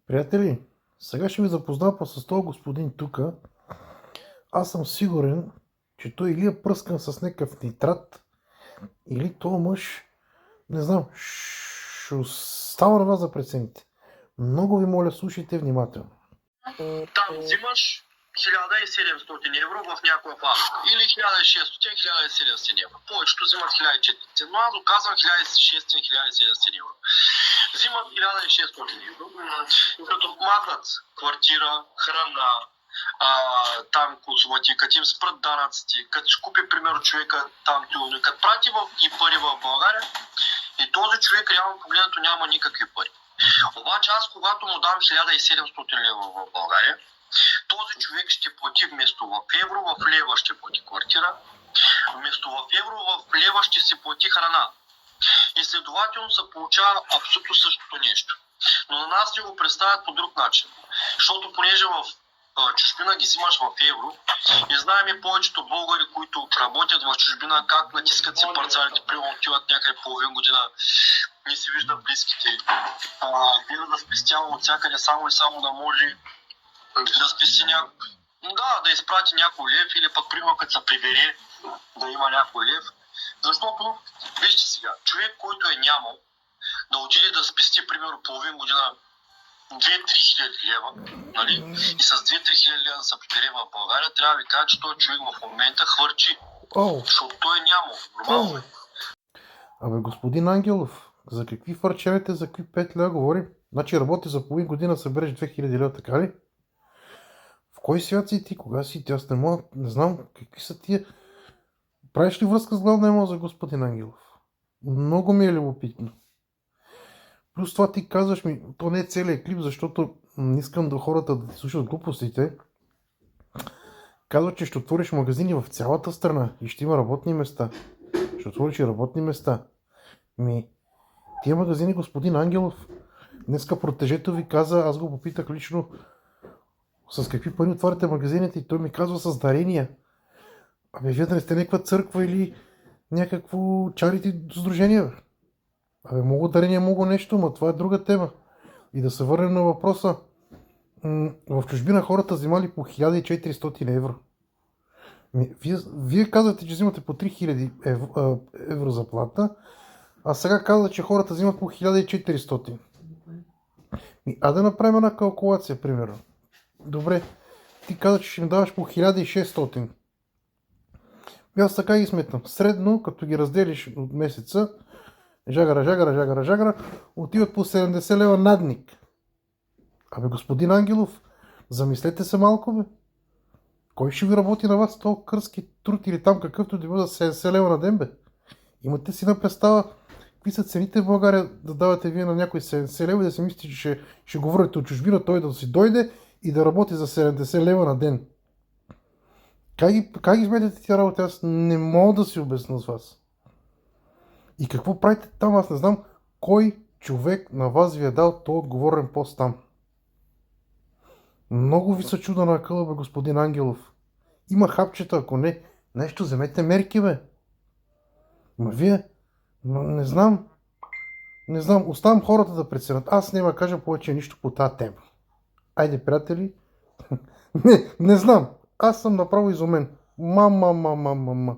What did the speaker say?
Приятели, сега ще ви запозная с този господин тук. Аз съм сигурен, че той или е пръскан с някакъв нитрат, или този мъж, не знам, ще остава на вас да прецените. Много ви моля, слушайте внимателно. Там взимаш 1700 евро в някоя фабрика. Или 1600-1700 евро. Повечето взимат 1400, но аз доказвам 1600-1700 евро. Взимат 1600 евро, като махнат квартира, храна, там консуматив, като им спрат данъците, като ще купи, примерно, човека там, като прати и пари в България, и този човек реално погледнато няма никакви пари. Обаче аз, когато му дам 1700 лева в България, този човек ще плати вместо в евро, в лева ще плати квартира, вместо в евро, в лева ще си плати храна. И следователно се получава абсолютно същото нещо. Но на нас ни го представят по друг начин. Защото понеже в чужбина ги взимаш в евро и знаем и повечето българи, които работят в чужбина, как натискат си парцалите, примерно отиват някъде половин година, не си виждат близките, гледа да спестява от всякъде само и само да може да спести някой. Да изпрати някой лев или пък примерно като се прибере да има някой лев. Защото, вижте сега, човек, който е нямал да отиде да спести примерно половин година 2-3 хиляди лева, нали? И с 2-3 хиляди лева да се прибере в България, трябва да ви кажа, че този човек в момента хвърчи. Защото той е нямал. Нормално. Абе, господин Ангелов, за какви фърчевете, за какви 5 лева говорим? Значи работи за половин година, събереш 2000 лева, така ли? В кой свят си ти? Кога си ти? Аз не знам какви са тия. Правиш ли връзка с главна емоза, господин Ангелов? Много ми е любопитно. Плюс това ти казваш ми, то не е целият клип, защото не искам да хората да ти слушат глупостите. Казва, че ще отвориш магазини в цялата страна и ще има работни места. Ще отвориш и работни места. Тия магазини, господин Ангелов, днеска протежето ви каза, аз го попитах лично с какви пари отваряте магазините и той ми казва с дарения. Абе, вие да не сте някаква църква или някакво чарити сдружение, бе. Абе, много дарения, много нещо, но това е друга тема. И да се върнем на въпроса. В чужбина хората взимали по 1400 евро. Вие казвате, че взимате по 3000 евро заплата, а сега казвате, че хората взимат по 1400. Да направим една калкулация, примерно. Добре, ти каза, че ще ми даваш по 1600. Аз така ги сметам. Средно, като ги разделиш от месеца, жагара, отиват по 70 лева надник. Абе, господин Ангелов, замислете се малко, бе. Кой ще ви работи на вас този кърски труд или там какъвто да бъде 70 лева на ден, бе? Имате си на представа какви са цените в България да давате вие на някой 70 лева и да си мислите, че ще го върнете от чужбина, той да си дойде и да работи за 70 лева на ден. Как ги сметате тия работи? Аз не мога да си обясня с вас. И какво правите там? Аз не знам кой човек на вас ви е дал този отговорен пост там. Много ви се чуда на акъла, бе, господин Ангелов. Има хапчета, ако не, нещо вземете мерки, бе. Вие, не знам, оставам хората да преценят. Аз няма да кажа повече нищо по тази тема. Айде, приятели. Не знам. Аз съм направо изумен. Мама.